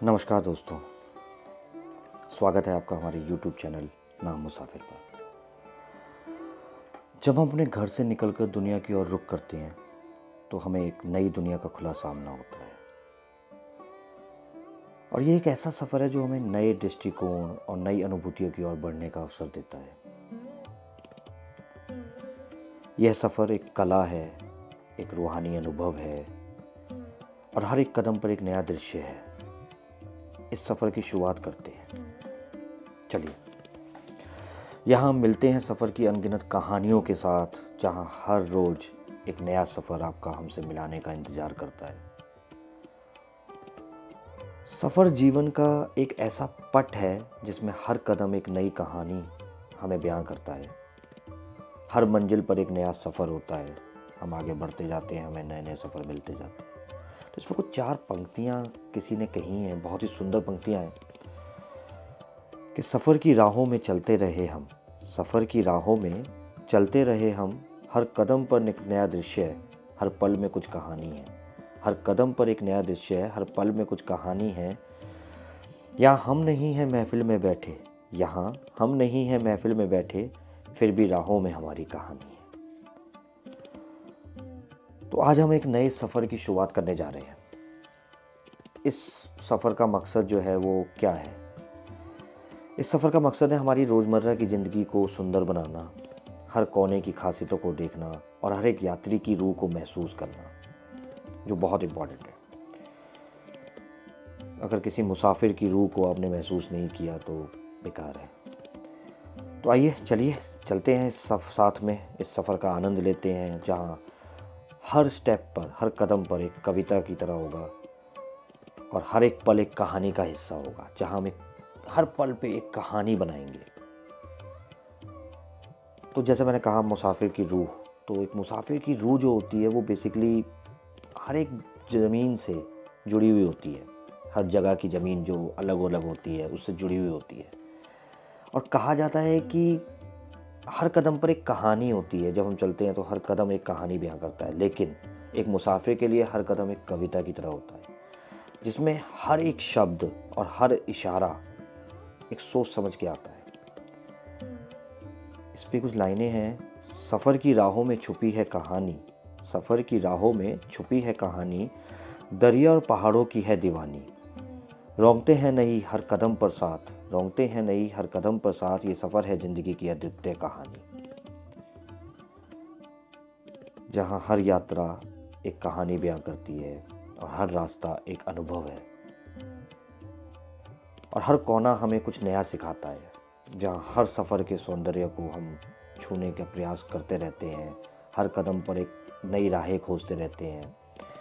नमस्कार दोस्तों, स्वागत है आपका हमारे YouTube चैनल नाम मुसाफिर पर। जब हम अपने घर से निकलकर दुनिया की ओर रुख करते हैं तो हमें एक नई दुनिया का खुला सामना होता है और ये एक ऐसा सफ़र है जो हमें नए दृष्टिकोण और नई अनुभूतियों की ओर बढ़ने का अवसर देता है। यह सफ़र एक कला है, एक रूहानी अनुभव है और हर एक कदम पर एक नया दृश्य है। इस सफ़र की शुरुआत करते हैं। चलिए, यहाँ हम मिलते हैं सफ़र की अनगिनत कहानियों के साथ, जहाँ हर रोज़ एक नया सफ़र आपका हमसे मिलाने का इंतज़ार करता है। सफ़र जीवन का एक ऐसा पट है जिसमें हर कदम एक नई कहानी हमें बयां करता है। हर मंजिल पर एक नया सफ़र होता है। हम आगे बढ़ते जाते हैं, हमें नए नए सफ़र मिलते जाते हैं। तो इसमें कुछ 4 पंक्तियाँ किसी ने कही हैं, बहुत ही सुंदर पंक्तियाँ हैं कि सफ़र की राहों में चलते रहे हम, सफ़र की राहों में चलते रहे हम, हर कदम पर एक नया दृश्य है, हर पल में कुछ कहानी है। हर कदम पर एक नया दृश्य है, हर पल में कुछ कहानी है। यहाँ हम नहीं हैं महफिल में बैठे, यहाँ हम नहीं हैं महफिल में बैठे, फिर भी राहों में हमारी कहानी है। तो आज हम एक नए सफ़र की शुरुआत करने जा रहे हैं। इस सफ़र का मकसद जो है वो क्या है? इस सफ़र का मकसद है हमारी रोज़मर्रा की ज़िंदगी को सुंदर बनाना, हर कोने की खासियतों को देखना और हर एक यात्री की रूह को महसूस करना, जो बहुत इम्पॉर्टेंट है। अगर किसी मुसाफिर की रूह को आपने महसूस नहीं किया तो बेकार है। तो आइए, चलिए चलते हैं साथ में इस सफ़र का आनंद लेते हैं, जहाँ हर स्टेप पर, हर कदम पर एक कविता की तरह होगा और हर एक पल एक कहानी का हिस्सा होगा, जहाँ हम हर पल पे एक कहानी बनाएंगे। तो जैसे मैंने कहा, मुसाफिर की रूह, तो एक मुसाफिर की रूह जो होती है वो बेसिकली हर एक ज़मीन से जुड़ी हुई होती है। हर जगह की ज़मीन जो अलग अलग होती है उससे जुड़ी हुई होती है और कहा जाता है कि हर कदम पर एक कहानी होती है। जब हम चलते हैं तो हर कदम एक कहानी बयां करता है, लेकिन एक मुसाफिर के लिए हर कदम एक कविता की तरह होता है, जिसमें हर एक शब्द और हर इशारा एक सोच समझ के आता है। इस पे कुछ लाइनें हैं। सफ़र की राहों में छुपी है कहानी, सफ़र की राहों में छुपी है कहानी, दरिया और पहाड़ों की है दीवानी, रोंगटे हैं नई हर कदम पर साथ, रोंगटे हैं नई हर कदम पर साथ, ये सफ़र है ज़िंदगी की अद्वितीय कहानी। जहाँ हर यात्रा एक कहानी बयां करती है और हर रास्ता एक अनुभव है और हर कोना हमें कुछ नया सिखाता है। जहाँ हर सफ़र के सौंदर्य को हम छूने का प्रयास करते रहते हैं, हर कदम पर एक नई राहें खोजते रहते हैं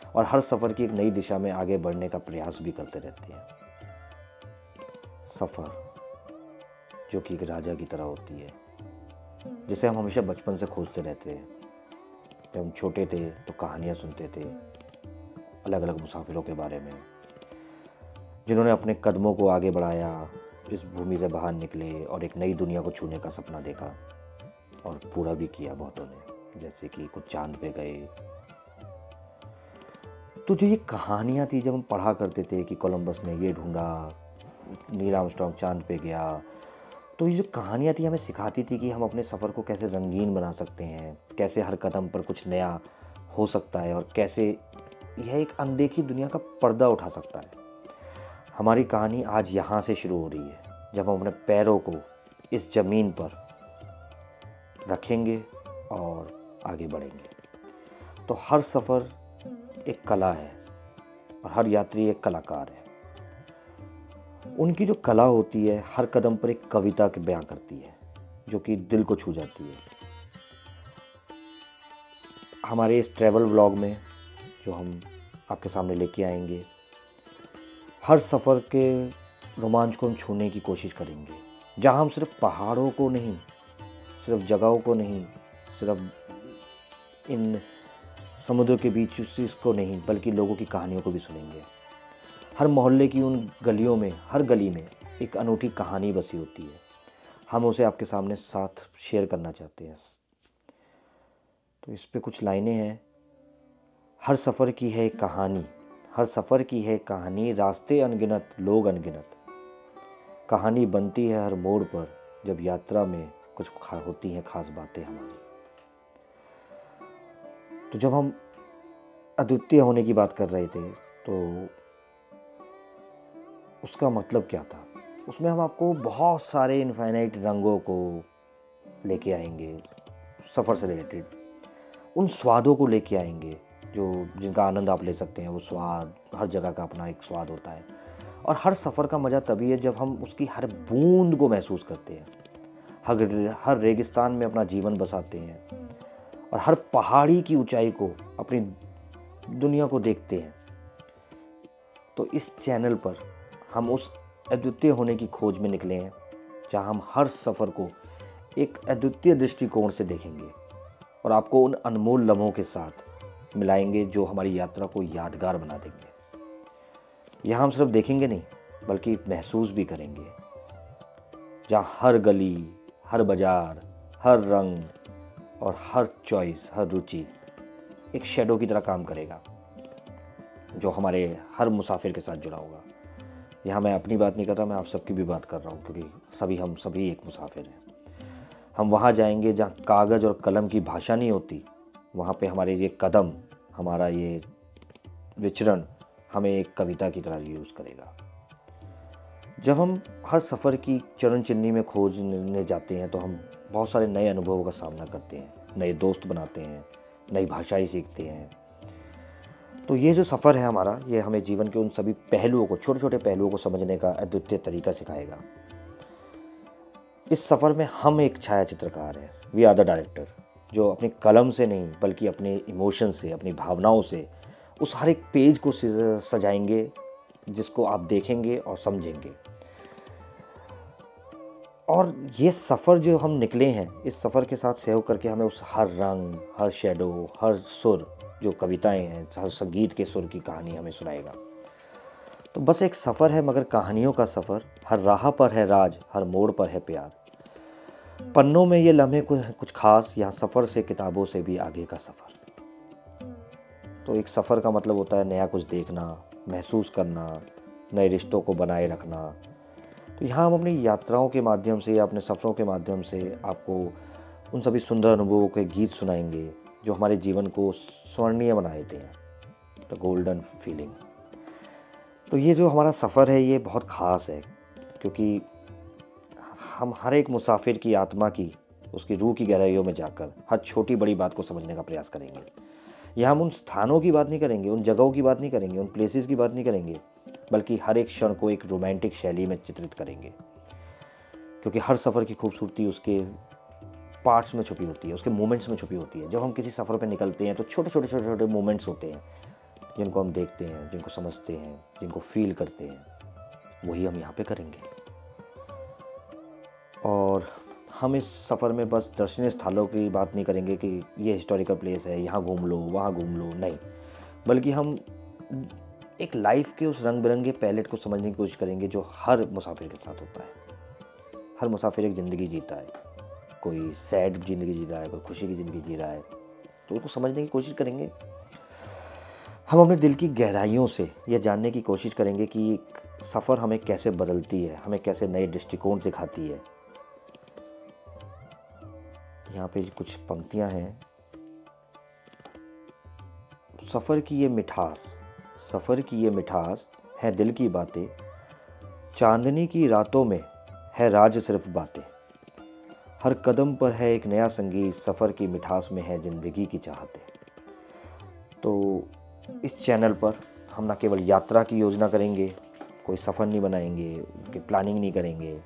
और हर सफ़र की एक नई दिशा में आगे बढ़ने का प्रयास भी करते रहते हैं। सफ़र जो कि एक राजा की तरह होती है, जिसे हम हमेशा बचपन से खोजते रहते हैं। जब हम छोटे थे तो कहानियाँ सुनते थे अलग अलग मुसाफिरों के बारे में, जिन्होंने अपने कदमों को आगे बढ़ाया, इस भूमि से बाहर निकले और एक नई दुनिया को छूने का सपना देखा और पूरा भी किया बहुतों ने, जैसे कि कुछ चांद पे गए। तो जो ये कहानियाँ थी, जब हम पढ़ा करते थे कि कोलंबस ने ये ढूंढा, नील आर्मस्ट्रांग चांद पे गया, तो ये जो कहानियाँ थी हमें सिखाती थी कि हम अपने सफ़र को कैसे रंगीन बना सकते हैं, कैसे हर कदम पर कुछ नया हो सकता है और कैसे यह एक अनदेखी दुनिया का पर्दा उठा सकता है। हमारी कहानी आज यहाँ से शुरू हो रही है, जब हम अपने पैरों को इस ज़मीन पर रखेंगे और आगे बढ़ेंगे। तो हर सफ़र एक कला है और हर यात्री एक कलाकार है। उनकी जो कला होती है हर कदम पर एक कविता के बयां करती है, जो कि दिल को छू जाती है। हमारे इस ट्रैवल व्लॉग में जो हम आपके सामने लेके आएंगे, हर सफ़र के रोमांच को हम छूने की कोशिश करेंगे, जहाँ हम सिर्फ पहाड़ों को नहीं, सिर्फ जगहों को नहीं, सिर्फ इन समुद्र के बीच को नहीं, बल्कि लोगों की कहानियों को भी सुनेंगे। हर मोहल्ले की उन गलियों में, हर गली में एक अनूठी कहानी बसी होती है। हम उसे आपके सामने साथ शेयर करना चाहते हैं। तो इस पे कुछ लाइनें हैं। हर सफ़र की है एक कहानी, हर सफ़र की है कहानी, रास्ते अनगिनत, लोग अनगिनत। कहानी बनती है हर मोड़ पर, जब यात्रा में कुछ होती हैं खास बातें हमारी। तो जब हम अद्वितीय होने की बात कर रहे थे, तो उसका मतलब क्या था? उसमें हम आपको बहुत सारे इनफाइनाइट रंगों को लेके आएंगे, सफ़र से रिलेटेड उन स्वादों को लेके आएंगे जो जिनका आनंद आप ले सकते हैं। वो स्वाद, हर जगह का अपना एक स्वाद होता है, और हर सफ़र का मज़ा तभी है जब हम उसकी हर बूंद को महसूस करते हैं, हर रेगिस्तान में अपना जीवन बसाते हैं, और हर पहाड़ी की ऊंचाई को, अपनी दुनिया को देखते हैं। तो इस चैनल पर हम उस अद्वितीय होने की खोज में निकले हैं, जहां हम हर सफ़र को एक अद्वितीय दृष्टिकोण से देखेंगे और आपको उन अनमोल लम्हों के साथ मिलाएंगे जो हमारी यात्रा को यादगार बना देंगे। यहाँ हम सिर्फ देखेंगे नहीं, बल्कि महसूस भी करेंगे, जहाँ हर गली, हर बाजार, हर रंग और हर चॉइस, हर रुचि एक शैडो की तरह काम करेगा, जो हमारे हर मुसाफिर के साथ जुड़ा होगा। यहाँ मैं अपनी बात नहीं कर रहा, मैं आप सबकी भी बात कर रहा हूँ, क्योंकि हम सभी एक मुसाफिर हैं। हम वहाँ जाएंगे जहाँ कागज़ और कलम की भाषा नहीं होती। वहाँ पे हमारे ये कदम, हमारा ये विचरण हमें एक कविता की तरह यूज़ करेगा। जब हम हर सफ़र की चरण चिन्नी में खोजने जाते हैं, तो हम बहुत सारे नए अनुभवों का सामना करते हैं, नए दोस्त बनाते हैं, नई भाषाएं सीखते हैं। तो ये जो सफ़र है हमारा, ये हमें जीवन के उन सभी पहलुओं को, छोटे छोटे पहलुओं को समझने का अद्वितीय तरीका सिखाएगा। इस सफ़र में हम एक छाया चित्रकार हैं, वी आर द डायरेक्टर, जो अपनी कलम से नहीं बल्कि अपने इमोशन से, अपनी भावनाओं से उस हर एक पेज को सजाएंगे, जिसको आप देखेंगे और समझेंगे। और ये सफ़र जो हम निकले हैं, इस सफ़र के साथ सहयोग करके हमें उस हर रंग, हर शेडो, हर सुर, जो कविताएं हैं, हर संगीत के सुर की कहानी हमें सुनाएगा। तो बस एक सफ़र है, मगर कहानियों का सफ़र। हर राह पर है राज, हर मोड़ पर है प्यार। पन्नों में ये लम्हे कुछ खास, यहाँ सफ़र से, किताबों से भी आगे का सफ़र। तो एक सफ़र का मतलब होता है नया कुछ देखना, महसूस करना, नए रिश्तों को बनाए रखना। तो यहाँ हम अपनी यात्राओं के माध्यम से या अपने सफ़रों के माध्यम से आपको उन सभी सुंदर अनुभवों के गीत सुनाएंगे जो हमारे जीवन को स्वर्णीय बना देते हैं, द गोल्डन फीलिंग। तो ये जो हमारा सफ़र है, ये बहुत ख़ास है, क्योंकि हम हर एक मुसाफिर की आत्मा की, उसकी रूह की गहराइयों में जाकर हर छोटी बड़ी बात को समझने का प्रयास करेंगे। यहाँ हम उन स्थानों की बात नहीं करेंगे, उन जगहों की बात नहीं करेंगे, उन प्लेसेस की बात नहीं करेंगे, बल्कि हर एक क्षण को एक रोमांटिक शैली में चित्रित करेंगे। क्योंकि हर सफ़र की खूबसूरती उसके पार्ट्स में छुपी होती है, उसके मोमेंट्स में छुपी होती है। जब हम किसी सफ़र पर निकलते हैं, तो छोटे छोटे मोमेंट्स होते हैं जिनको हम देखते हैं, जिनको समझते हैं, जिनको फील करते हैं। वही हम यहाँ पे करेंगे। और हम इस सफ़र में बस दर्शनीय स्थलों की बात नहीं करेंगे कि ये हिस्टोरिकल प्लेस है, यहाँ घूम लो, वहाँ घूम लो, नहीं, बल्कि हम एक लाइफ के उस रंग बिरंगे पैलेट को समझने की कोशिश करेंगे जो हर मुसाफिर के साथ होता है। हर मुसाफिर एक ज़िंदगी जीता है, कोई सैड ज़िंदगी जी रहा है, कोई खुशी की ज़िंदगी जी रहा है, तो उसको समझने की कोशिश करेंगे। हम अपने दिल की गहराइयों से यह जानने की कोशिश करेंगे कि सफ़र हमें कैसे बदलती है, हमें कैसे नए दृष्टिकोण सिखाती है। यहाँ पे कुछ पंक्तियाँ हैं। सफ़र की ये मिठास, सफ़र की ये मिठास है दिल की बातें, चांदनी की रातों में है राज सिर्फ बातें। हर कदम पर है एक नया संगीत, सफ़र की मिठास में है ज़िंदगी की चाहतें। तो इस चैनल पर हम न केवल यात्रा की योजना करेंगे, कोई सफ़र नहीं बनाएंगे, उसकी प्लानिंग नहीं करेंगे,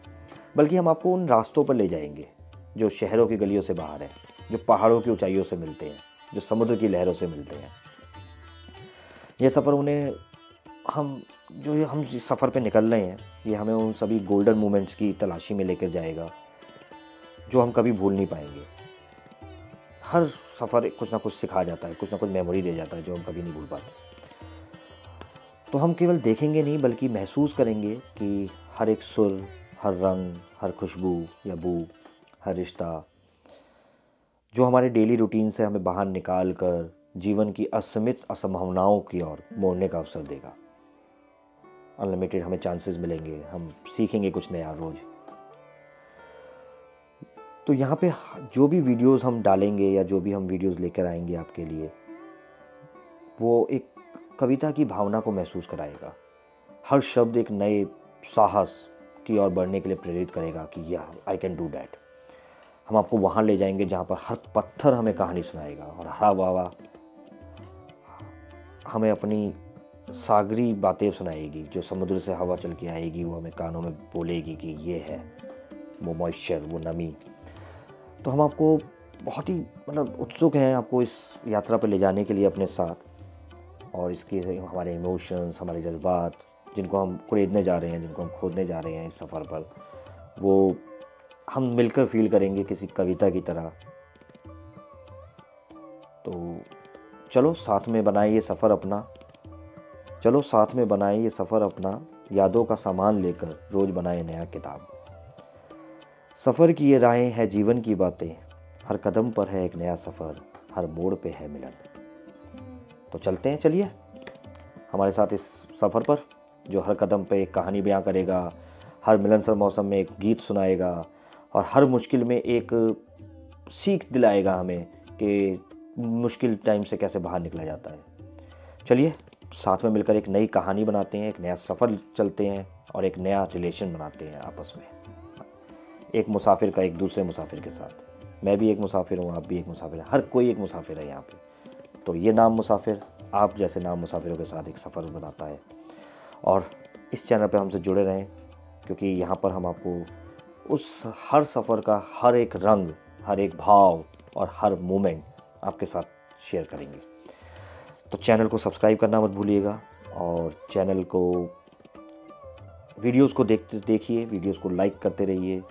बल्कि हम आपको उन रास्तों पर ले जाएंगे जो शहरों की गलियों से बाहर है, जो पहाड़ों की ऊंचाइयों से मिलते हैं, जो समुद्र की लहरों से मिलते हैं। ये सफ़र उन्हें हम जिस सफ़र पे निकल रहे हैं, ये हमें उन सभी गोल्डन मोमेंट्स की तलाशी में लेकर जाएगा जो हम कभी भूल नहीं पाएंगे। हर सफ़र कुछ ना कुछ सिखा जाता है, कुछ ना कुछ मेमोरी दे जाता है जो हम कभी नहीं भूल पाते। तो हम केवल देखेंगे नहीं, बल्कि महसूस करेंगे कि हर एक सुर, हर रंग, हर खुशबू या बू, हर रिश्ता जो हमारे डेली रूटीन से हमें बाहर निकाल कर जीवन की असीमित असंभावनाओं की ओर मोड़ने का अवसर देगा। अनलिमिटेड हमें चांसेस मिलेंगे, हम सीखेंगे कुछ नया रोज़। तो यहाँ पे जो भी वीडियोस हम डालेंगे या जो भी हम वीडियोस लेकर आएंगे आपके लिए, वो एक कविता की भावना को महसूस कराएगा। हर शब्द एक नए साहस की ओर बढ़ने के लिए प्रेरित करेगा कि या आई कैन डू दैट। हम आपको वहाँ ले जाएंगे जहाँ पर हर पत्थर हमें कहानी सुनाएगा और हर हवा हमें अपनी सागरी बातें सुनाएगी। जो समुद्र से हवा चल के आएगी वो हमें कानों में बोलेगी कि ये है वो मॉइस्चर, वो नमी। तो हम आपको बहुत ही उत्सुक हैं आपको इस यात्रा पर ले जाने के लिए अपने साथ, और इसके हमारे इमोशंस, हमारे जज्बात जिनको हम कुरेदने जा रहे हैं, जिनको हम खोदने जा रहे हैं इस सफ़र पर, वो हम मिलकर फील करेंगे किसी कविता की तरह। तो चलो साथ में बनाए ये सफ़र अपना, चलो साथ में बनाए ये सफ़र अपना, यादों का सामान लेकर रोज़ बनाए नया किताब। सफ़र की ये राहें है जीवन की बातें, हर कदम पर है एक नया सफ़र, हर मोड़ पे है मिलन। तो चलते हैं, चलिए हमारे साथ इस सफ़र पर, जो हर कदम पे एक कहानी बयां करेगा, हर मिलनसार मौसम में एक गीत सुनाएगा और हर मुश्किल में एक सीख दिलाएगा हमें कि मुश्किल टाइम से कैसे बाहर निकला जाता है। चलिए साथ में मिलकर एक नई कहानी बनाते हैं, एक नया सफ़र चलते हैं और एक नया रिलेशन बनाते हैं आपस में, एक मुसाफिर का एक दूसरे मुसाफिर के साथ। मैं भी एक मुसाफिर हूँ, आप भी एक मुसाफिर हैं, हर कोई एक मुसाफिर है यहाँ पे। तो ये नाम मुसाफिर आप जैसे नाम मुसाफिरों के साथ एक सफ़र बनाता है। और इस चैनल पे हमसे जुड़े रहें, क्योंकि यहाँ पर हम आपको उस हर सफ़र का हर एक रंग, हर एक भाव और हर मोमेंट आपके साथ शेयर करेंगे। तो चैनल को सब्सक्राइब करना मत भूलिएगा और चैनल को, वीडियोस को देखिए, वीडियोस को लाइक करते रहिए।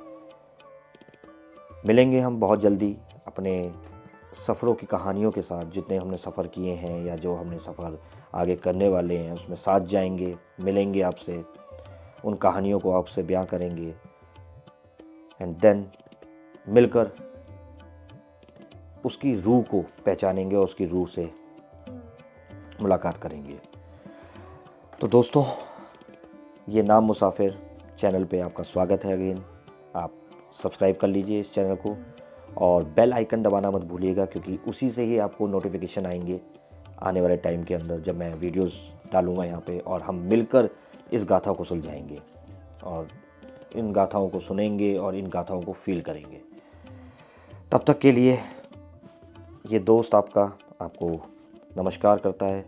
मिलेंगे हम बहुत जल्दी अपने सफ़रों की कहानियों के साथ, जितने हमने सफ़र किए हैं या जो हमने सफ़र आगे करने वाले हैं उसमें साथ जाएंगे, मिलेंगे आपसे, उन कहानियों को आपसे बयां करेंगे एंड देन मिलकर उसकी रूह को पहचानेंगे और उसकी रूह से मुलाकात करेंगे। तो दोस्तों, ये नाम मुसाफिर चैनल पे आपका स्वागत है अगेन। आप सब्सक्राइब कर लीजिए इस चैनल को और बेल आइकन दबाना मत भूलिएगा, क्योंकि उसी से ही आपको नोटिफिकेशन आएंगे आने वाले टाइम के अंदर, जब मैं वीडियोस डालूँगा यहाँ पे और हम मिलकर इस गाथा को सुलझाएंगे और इन गाथाओं को सुनेंगे और इन गाथाओं को फील करेंगे। तब तक के लिए ये दोस्त आपको नमस्कार करता है।